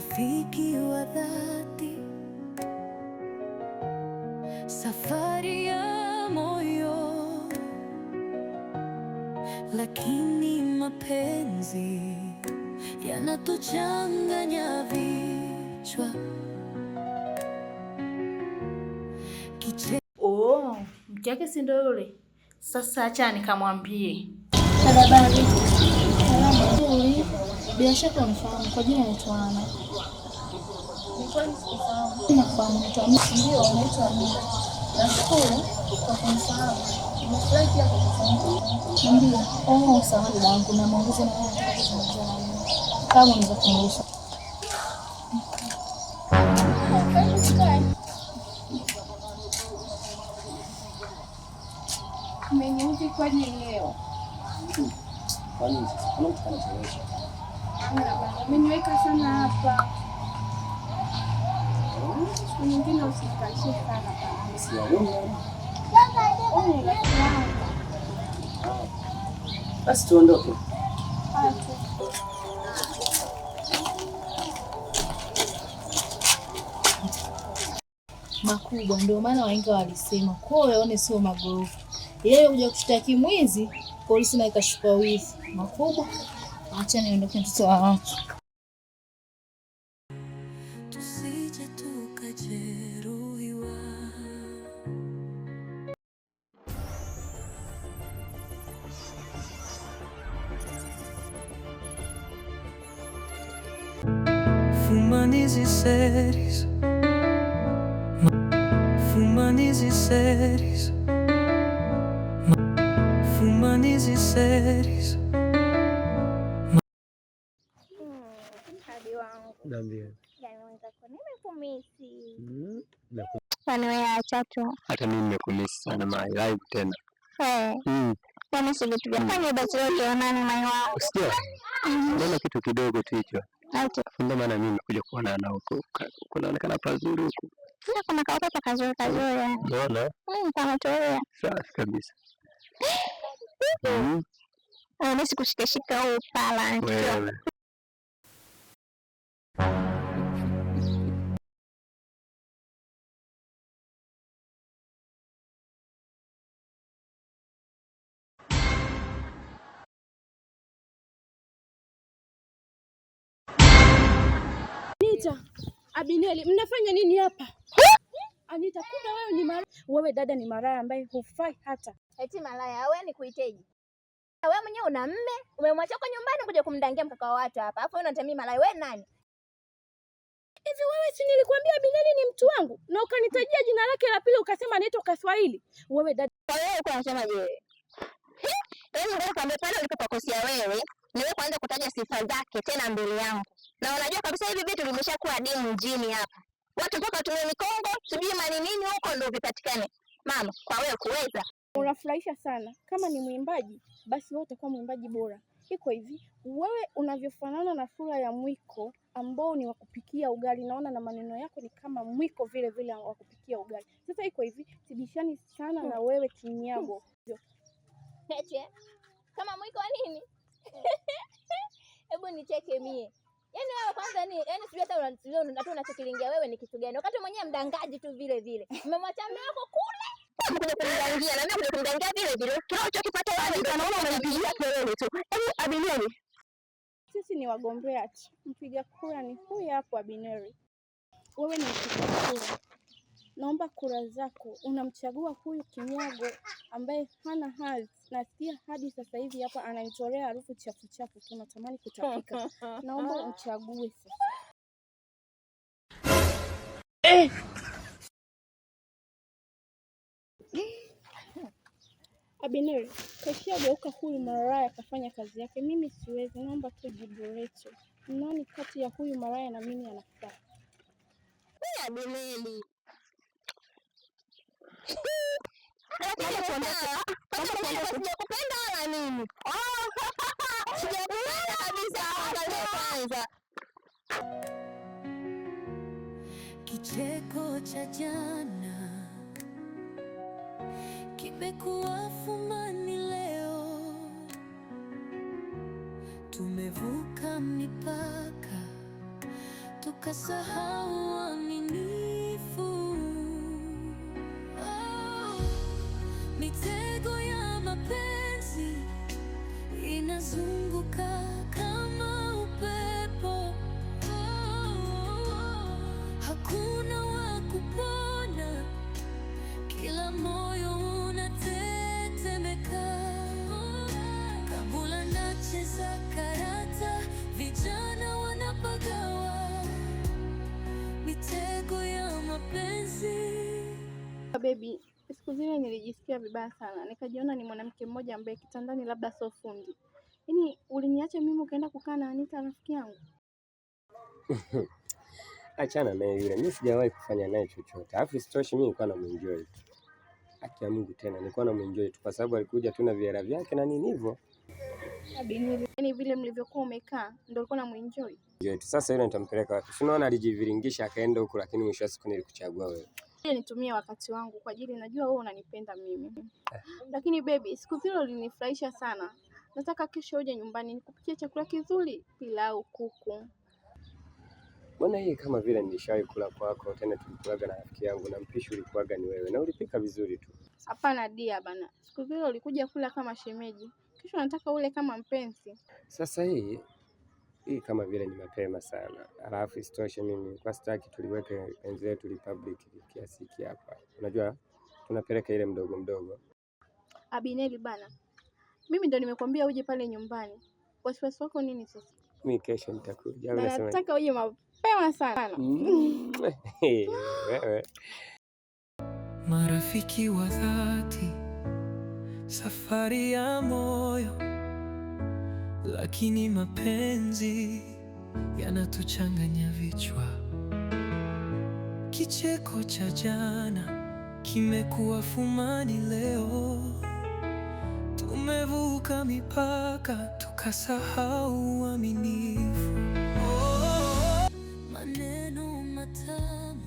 rafiki wa dhati, safari ya moyo. Lakini mapenzi yanatuchanganya vichwa. Oh, mke wake si ndio yule? Sasa acha nikamwambie. Habari. Bila shaka unifahamu kwa jina naitwa Ana. Ni kweli sifahamu. Nafahamu naitwa Ana. Ndio naitwa Ana. Nashukuru kwa kunifahamu. Nimefurahi pia kukufahamu. Ndio. Oh, sawa dadangu na muongozo na wewe nataka kuzungumza na wewe. Kama unaweza kuniruhusu. Umeniuzi kwani leo? Kwani kuna mtu kanachelewesha? Umeniweka sana hapa. Siku nyingine usikalishe sana bana. Siyaona. Basi tuondoke. Makubwa ndio maana wahenga walisema kwa yaone sio magorofa. Yeye kuja kushtaki mwizi, polisi na ikashukua wizi. Makubwa, acha niondoke mtoto wa watu. Tusije tukajeruhiwa. Fumanizi séries. Fumanizi séries. Fumanizi séries. Hadi wangu. Niambie. Yaani wenzako nimekumisi. Kwani wewe acha tu. Hata mimi nimekumisi sana mai live tena. Kwani si vitu vya fanya basi leo tuonane mai wangu. Usikia? Ndio kitu kidogo tu hicho. Ndio maana mimi nimekuja kuona na huko. Kunaonekana pazuri huko. Sasa kuna kaoto kazuri. Unaona? Kama toa. Safi kabisa. Mimi sikushikashika au pala. Wewe. Anita, Abineli, mnafanya nini hapa? Anita, kumbe wewe ni malaya. Wewe dada ni malaya ambaye hufai hata. Eti malaya, wewe ni kuiteje? Wewe mwenyewe una mme, umemwacha kwa nyumbani kuja kumdangia mkaka wa watu hapa. Alafu wewe unatamii malaya, wewe nani? Hivi wewe si nilikwambia Abineli ni mtu wangu na ukanitajia jina lake la pili ukasema anaitwa Kaswahili. Wewe dada, wewe uko unasema je? Yaani ndio kwamba pale ulipopakosea wewe, ni wewe kwanza kutaja sifa zake tena mbele yangu. Na unajua kabisa hivi vitu vimeshakuwa adimu mjini hapa. Watu mpaka watumie mikongo, sijui mali nini huko ndio vipatikane. Mama, kwa wewe kuweza. Unafurahisha sana. Kama ni mwimbaji, basi wewe utakuwa mwimbaji bora. Iko hivi, wewe unavyofanana na sura ya mwiko ambao ni wa kupikia ugali. Naona na maneno yako ni kama mwiko vile vile wa kupikia ugali. Sasa iko hivi, sibishani sana na wewe kinyago. Eti kama mwiko wa nini? Hebu nicheke mie. Yaani wewe kwanza ni, yaani sijui hata unachokilingia wewe ni kitu gani? Wakati mwenyewe mdangaji tu vile vile. Umemwacha mume wako kule. Kuja kumdangia na mimi kuja kumdangia vile vile. Tunachokipata wewe ndio naona unanipigia kelele tu. Abineri. Sisi ni wagombea tu. Mpiga kura ni huyu hapo Abineri. Wewe ni mpiga kura. Naomba kura zako. Unamchagua huyu kinyago ambaye hana hadhi. Nasikia hadi sasa hivi hapa ananitolea harufu chafu. Tunatamani kutapika. Naomba umchague sasa. Abineri, kashia geuka huyu maraya kafanya kazi yake. Mimi siwezi, naomba tu jibu letu. Nani kati ya huyu maraya na mimi anafaa? Abineri. Sijakupenda wala nini. Sijakupenda kabisa kwanza. Kicheko cha jana kimekuwa fumani leo. Tumevuka mipaka tukasahau uaminifu. Mitego ya mapenzi inazunguka kama upepo. Hakuna wa kupona, kila moyo unatetemeka. Kabula nacheza karata, vijana wanapagawa, mitego ya mapenzi. Baby, siku zile nilijisikia vibaya sana, nikajiona ni mwanamke mmoja ambaye kitandani labda sio fundi. Yaani uliniacha mimi ukaenda kukaa na Anita rafiki yangu? Achana naye yule, mimi sijawahi kufanya naye chochote. Alafu isitoshe mimi nilikuwa namuenjoy tu. Haki ya Mungu tena nilikuwa namuenjoy tu kwa sababu alikuja tu na viera vyake na nini hivyo. Yaani vile mlivyokuwa umekaa ndio ulikuwa unamuenjoy? Sasa yule nitampeleka wapi? Si unaona alijiviringisha akaenda huko, lakini mwisho wa siku nilikuchagua wewe. Nitumie wakati wangu kwa ajili najua wewe unanipenda mimi. Lakini baby, siku zile ulinifurahisha sana. Nataka kesho uje nyumbani nikupikie chakula kizuri, pilau, kuku. Mbona hii kama vile nilishawahi kula kwako, tena tulikulaga na rafiki yangu na mpishi ulikuwaga ni wewe na ulipika vizuri tu. Hapana dia bana. Siku zile ulikuja kula kama shemeji. Kesho nataka ule kama mpenzi. Sasa hii kama vile ni mapema sana. Alafu isitoshe mimi kwa sitaki tuliweke enzi yetu republic kiasi hiki hapa. Unajua tunapeleka ile mdogo mdogo. Abineri bana. Mimi ndo nimekwambia uje pale nyumbani. Wasiwasi wako nini sasa? Mimi kesho nitakuja. Nataka uje mapema sana. Wewe. Marafiki wa dhati, safari ya moyo, lakini mapenzi yanatuchanganya vichwa. Kicheko cha jana kimekuwa fumani leo. Tumevuka mipaka tukasahau uaminifu. Maneno matamu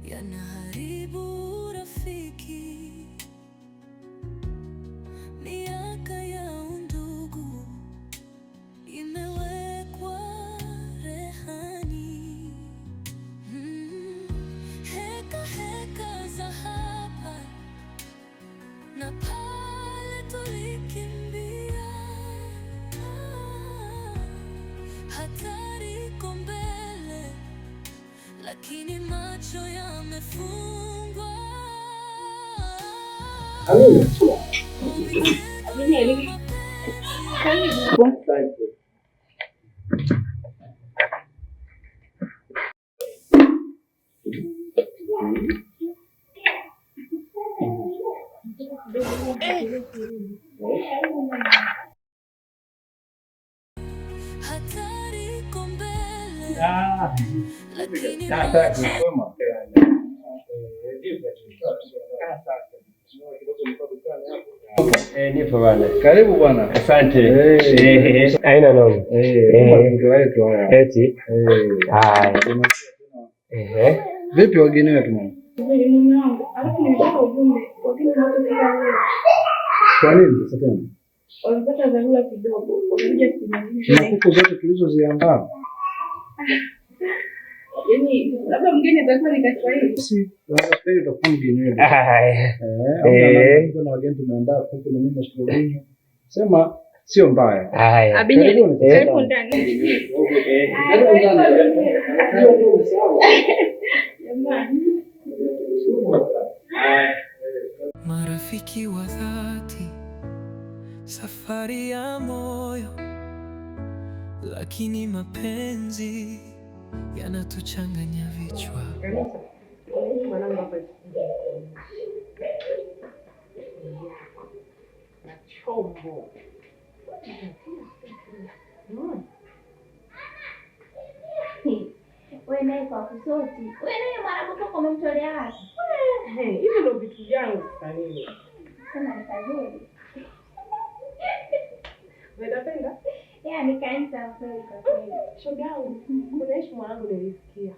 yanaharibu urafiki. Miaka ya undugu imewekwa rehani. Heka heka za hapa na pale tulikimbia. Hatari iko mbele, lakini macho yamefungwa. Hatari iko mbele, lakini Nipo bwana. Karibu bwana. Asante. Haina noma. Eti. Vipi wageni wetu mama? Mume wangu, alafu nimepata ujumbe wageni wote leo. Kwa nini sasa tena? Walipata dharura kidogo, wanakuja siku nyingine. Na kuku zote tulizoziandaa. Yaani labda mgeni atakuwa ni Kiswahili. Si, labda pale utakuwa mgeni wetu. Kuna wageni tumeandaa kuku na nyama shuleni. Sema sio mbaya. Abineri, karibu ndani. marafiki wa dhati, safari ya moyo, lakini mapenzi yanatuchanganya vichwa. Wewe naye kwa kusoti. Wewe naye mara kutoka umemtolea wapi? Hivi ndio vitu vyangu sasa nini? Sema ni kazuri. Unapenda? Ni kaanza kweli kwa kweli. Shoga yangu, kuna ishi mwanangu nilisikia.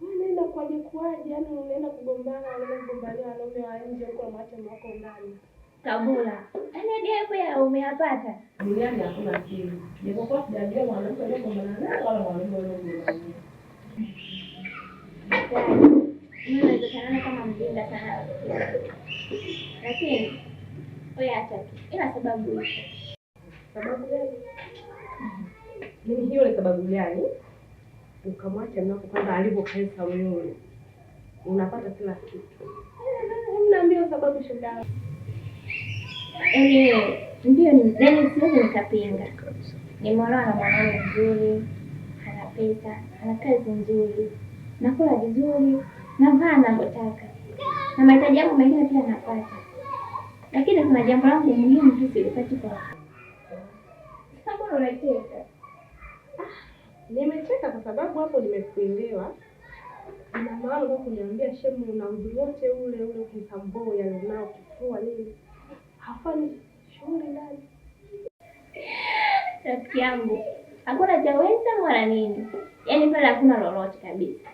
Wewe unaenda kwaje, yaani unaenda kugombana, unaenda kugombania wanaume wa nje huko na mwache mwako ndani. Kabula. yenyewe ya umeyapata. Duniani hakuna siri. Japokuwa sijajua mwanamke aliyegombana naye wala mwanaume aliyegombana naye. Inawezekana kama mjinga sana. Lakini wewe acha tu. Ina sababu hiyo. Sababu gani? Mimi hiyo ni sababu gani? Ukamwacha mnako kwanza alivyokaisa yule. Unapata kila kitu. Mnaambia sababu shida. Ndio nani siwezi nikapinga. Nimeolewa na mwanaume mzuri, ana pesa, ana kazi nzuri, nakula vizuri, navaa ninavyotaka. Na mahitaji yangu mengine pia napata. Lakini kuna jambo langu muhimu tu silipati kwa. Kama unacheka. Nimecheka kwa sababu hapo nimekuelewa. Ina maana kwa kuniambia shemu una uzuri wote ule ukisamboo ya unao kifua nini? Hafanyi shughuli ndani. Rafiki yangu, hakuna chaweza wala nini. Yaani pale hakuna lolote kabisa.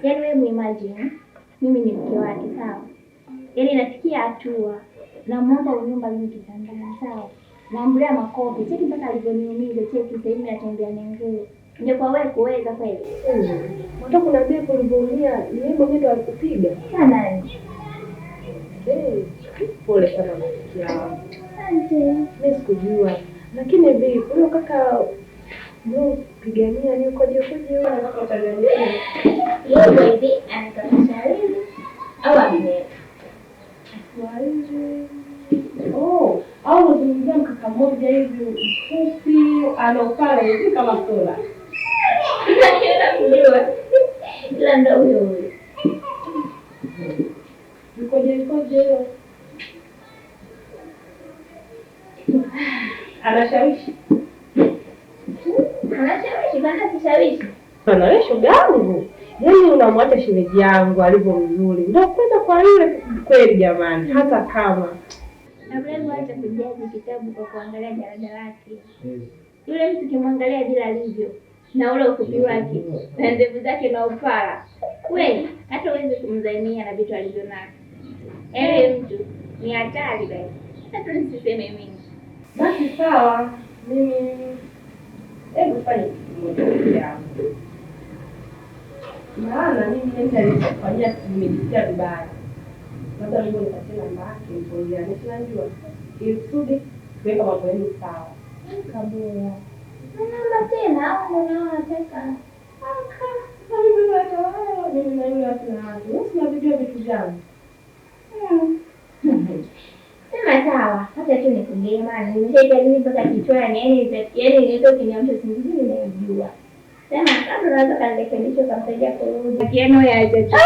Yaani wewe imagine, mimi ni mke wake sawa. Yaani nafikia hatua namuomba unyumba mimi kitandani sawa. Naambulia makofi, cheki mpaka alivyoniumiza, cheki sasa hivi natembea nenguu. Ndio kwa wewe kuweza kweli. Unataka kuniambia ulivyoumia, yeye mwenyewe ndo alikupiga? Sana. Pole sana rafiki yangu. Asante. Mimi sikujua. Lakini vipi, huyo kaka ndio pigania ni ukoje wewe hapo Tanzania? Yeye hivi anataka shauri au abine. Waje. Oh, au unazungumzia mkaka mmoja hivi mfupi anaofanya hivi kama sola. Ndio. Ila ndio huyo. Ukoje? Anashawishi. Bana kushawishi. Ana shoga yangu. Yeye unamwacha shemeji yangu alivyo mzuri. Ndio kwenda kwa yule kweli jamani, hata kama. Na vile acha kujaji kitabu kwa kuangalia jalada lake. Yule mtu kimwangalia bila alivyo na ule ufupi wake na ndevu zake na upara. Wewe hata uweze kumzainia na vitu alivyonavyo. Yule mtu ni hatari basi. Hata nisiseme mimi. Basi sawa. Mimi hebu fanye kitu yangu. Maana mimi nenda nilifanyia nimejisikia vibaya. Labda mimi nipate namba yake mpolia. Ninajua kusudi kuweka mambo yangu sawa. Kabla. Namba tena au unaona teka? Mimi na yule watu na watu. Sina vitu vyangu. Sema sawa, hata tu nikungie maana nimeshaita nini mpaka kichwani, yaani ndio kinyamsho singizi nimejua. Sema kama unaweza kanirekebisha kumsaidia kurudi. Kiano ya chacha.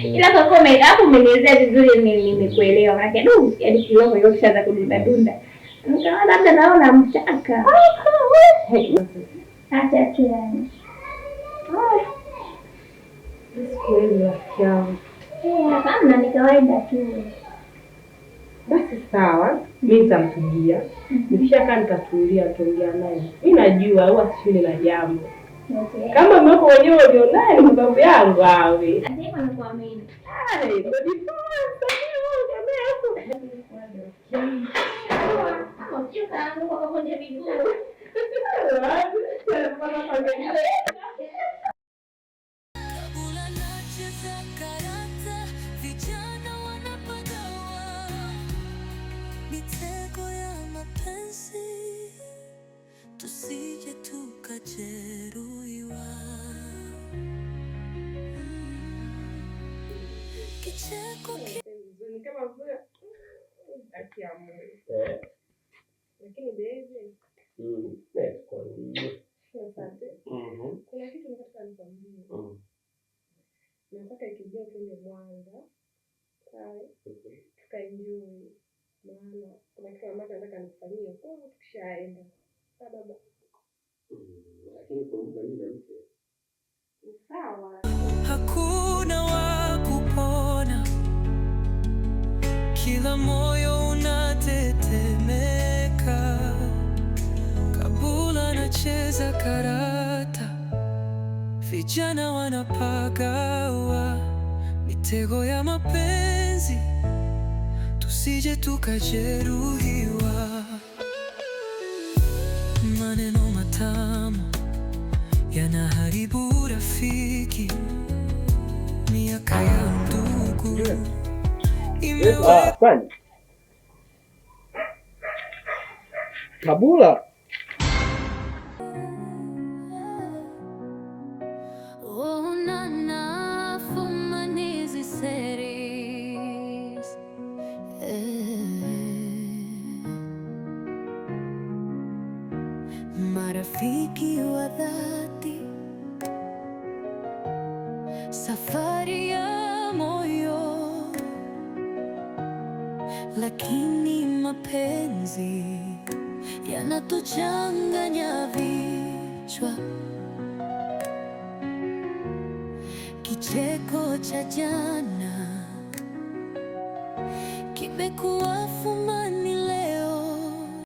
Ila kwa comment hapo umenielezea vizuri nimekuelewa. Maana du, yaani kiroho yote kishaanza kudunda. Nikawa labda naona mchaka. Acha tu yani. Kweli rafiki yangu. Kama ni kawaida tu. Basi sawa, mimi nitampigia. Nikishakaa nitatulia tuongea naye. Mimi najua huwa sishinde na jambo. Kama mko wenyewe ulionaye ni sababu yangu awe. Asema nakuamini. Mitego ya mapenzi tusije tukajeruhiwa. Kicheko ni kama vile akiamua. Lakini baby. Asante. Kuna kitu nataka nikwambie. Nataka ikijia twende Mwanza. Sawa. Tukaenjoy. Maana kuna kitu ambacho nataka nifanyie kwa tukishaenda. Sawa baba. Lakini kwa muda mrefu. Sawa. hakuna wa kupona, kila moyo unatetemeka. Kabula anacheza karata, vijana wanapagawa, mitego ya mapenzi tusije tukajeruhiwa. Maneno matamu yanaharibu urafiki, miaka ya ndugu Kabula. Marafiki wa dhati, safari ya moyo, lakini mapenzi yanatuchanganya vichwa. Kicheko cha jana kimekuwa fumbo